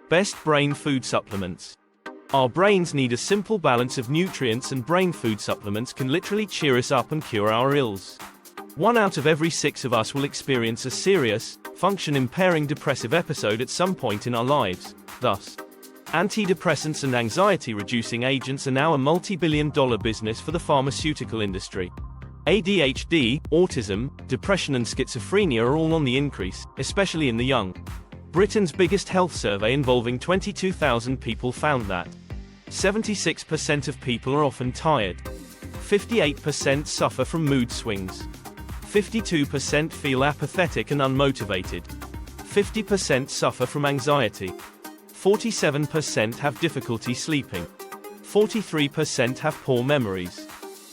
Best brain food supplements. Our brains need a simple balance of nutrients, and brain food supplements can literally cheer us up and cure our ills. 1 out of every 6 of us will experience a serious, function-impairing depressive episode at some point in our lives. Thus, antidepressants and anxiety-reducing agents are now a multi-billion-dollar business for the pharmaceutical industry. ADHD, autism, depression and schizophrenia are all on the increase, especially in the young. Britain's biggest health survey involving 22,000 people found that 76% of people are often tired, 58% suffer from mood swings, 52% feel apathetic and unmotivated, 50% suffer from anxiety, 47% have difficulty sleeping, 43% have poor memories,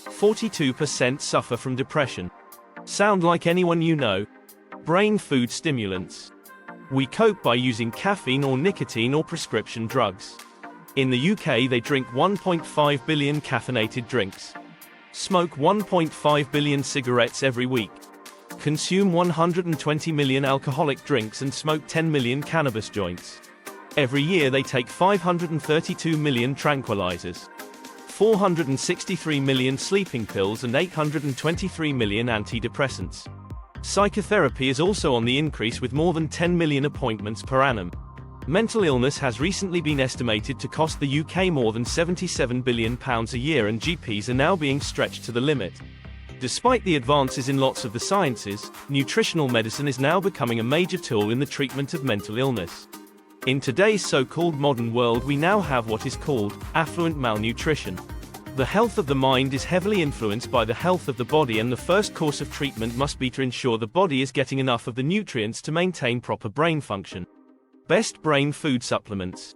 42% suffer from depression. Sound like anyone you know? Brain food stimulants. We cope by using caffeine or nicotine or prescription drugs. In the UK they drink 1.5 billion caffeinated drinks, smoke 1.5 billion cigarettes every week, consume 120 million alcoholic drinks and smoke 10 million cannabis joints. Every year they take 532 million tranquilizers, 463 million sleeping pills and 823 million antidepressants. Psychotherapy is also on the increase with more than 10 million appointments per annum. Mental illness has recently been estimated to cost the UK more than £77 billion a year, and GPs are now being stretched to the limit. Despite the advances in lots of the sciences, nutritional medicine is now becoming a major tool in the treatment of mental illness. In today's so-called modern world we now have what is called affluent malnutrition. The health of the mind is heavily influenced by the health of the body, and the first course of treatment must be to ensure the body is getting enough of the nutrients to maintain proper brain function. Best brain food supplements.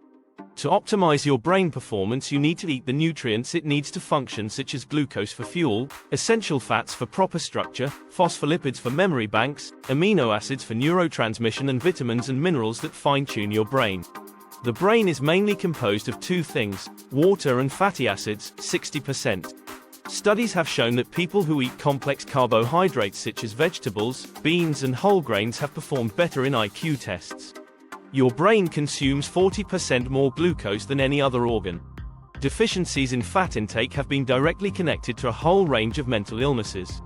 To optimize your brain performance you need to eat the nutrients it needs to function, such as glucose for fuel, essential fats for proper structure, phospholipids for memory banks, amino acids for neurotransmission, and vitamins and minerals that fine-tune your brain. The brain is mainly composed of 2 things, water and fatty acids, 60%. Studies have shown that people who eat complex carbohydrates such as vegetables, beans and whole grains have performed better in IQ tests. Your brain consumes 40% more glucose than any other organ. Deficiencies in fat intake have been directly connected to a whole range of mental illnesses.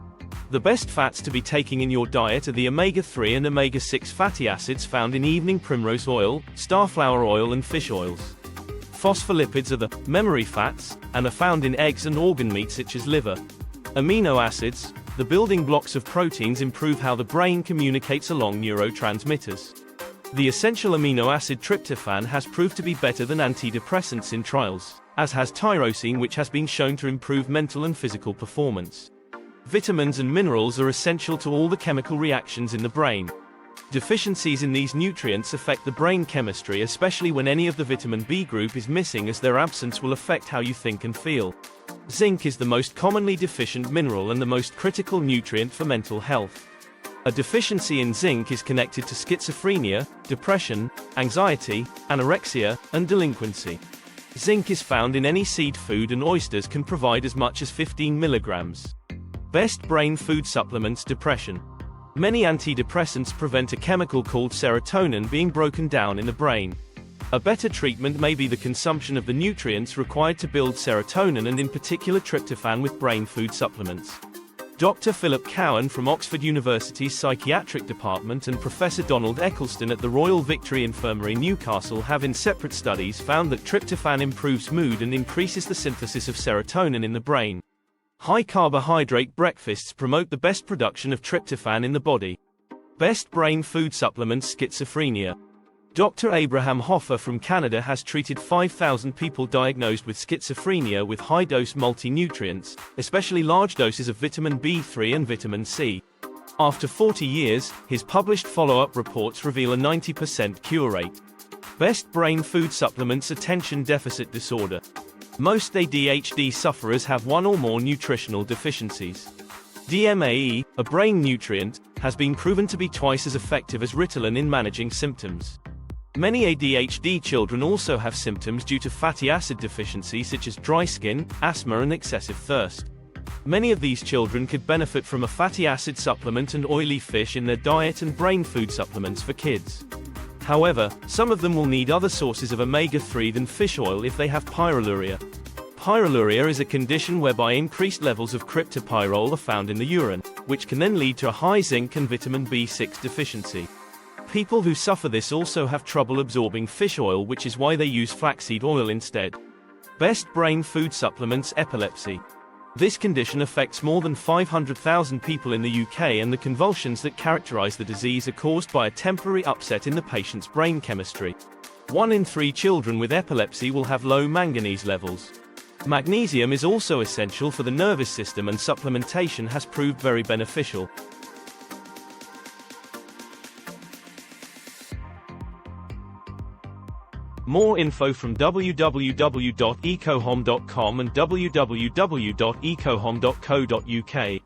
The best fats to be taking in your diet are the omega-3 and omega-6 fatty acids found in evening primrose oil, starflower oil and fish oils. Phospholipids are the memory fats, and are found in eggs and organ meat such as liver. Amino acids, the building blocks of proteins, improve how the brain communicates along neurotransmitters. The essential amino acid tryptophan has proved to be better than antidepressants in trials, as has tyrosine, which has been shown to improve mental and physical performance. Vitamins and minerals are essential to all the chemical reactions in the brain. Deficiencies in these nutrients affect the brain chemistry, especially when any of the vitamin B group is missing, as their absence will affect how you think and feel. Zinc is the most commonly deficient mineral and the most critical nutrient for mental health. A deficiency in zinc is connected to schizophrenia, depression, anxiety, anorexia, and delinquency. Zinc is found in any seed food, and oysters can provide as much as 15 milligrams. Best brain food supplements. Depression. Many antidepressants prevent a chemical called serotonin being broken down in the brain. A better treatment may be the consumption of the nutrients required to build serotonin, and in particular tryptophan, with brain food supplements. Dr. Philip Cowan from Oxford University's Psychiatric Department and Professor Donald Eccleston at the Royal Victory Infirmary, Newcastle, have in separate studies found that tryptophan improves mood and increases the synthesis of serotonin in the brain. High-carbohydrate breakfasts promote the best production of tryptophan in the body. Best brain food supplements. Schizophrenia. Dr. Abraham Hoffer from Canada has treated 5,000 people diagnosed with schizophrenia with high-dose multi-nutrients, especially large doses of vitamin B3 and vitamin C. After 40 years, his published follow-up reports reveal a 90% cure rate. Best brain food supplements. Attention deficit disorder. Most ADHD sufferers have one or more nutritional deficiencies. DMAE, a brain nutrient, has been proven to be twice as effective as Ritalin in managing symptoms. Many ADHD children also have symptoms due to fatty acid deficiency, such as dry skin, asthma and excessive thirst. Many of these children could benefit from a fatty acid supplement and oily fish in their diet and brain food supplements for kids. However, some of them will need other sources of omega-3 than fish oil if they have pyroluria. Pyroluria is a condition whereby increased levels of cryptopyrrole are found in the urine, which can then lead to a high zinc and vitamin B6 deficiency. People who suffer this also have trouble absorbing fish oil, which is why they use flaxseed oil instead. Best brain food supplements: epilepsy. This condition affects more than 500,000 people in the UK, and the convulsions that characterize the disease are caused by a temporary upset in the patient's brain chemistry. 1 in 3 children with epilepsy will have low manganese levels. Magnesium is also essential for the nervous system, and supplementation has proved very beneficial. More info from www.ecohom.com and www.ecohom.co.uk.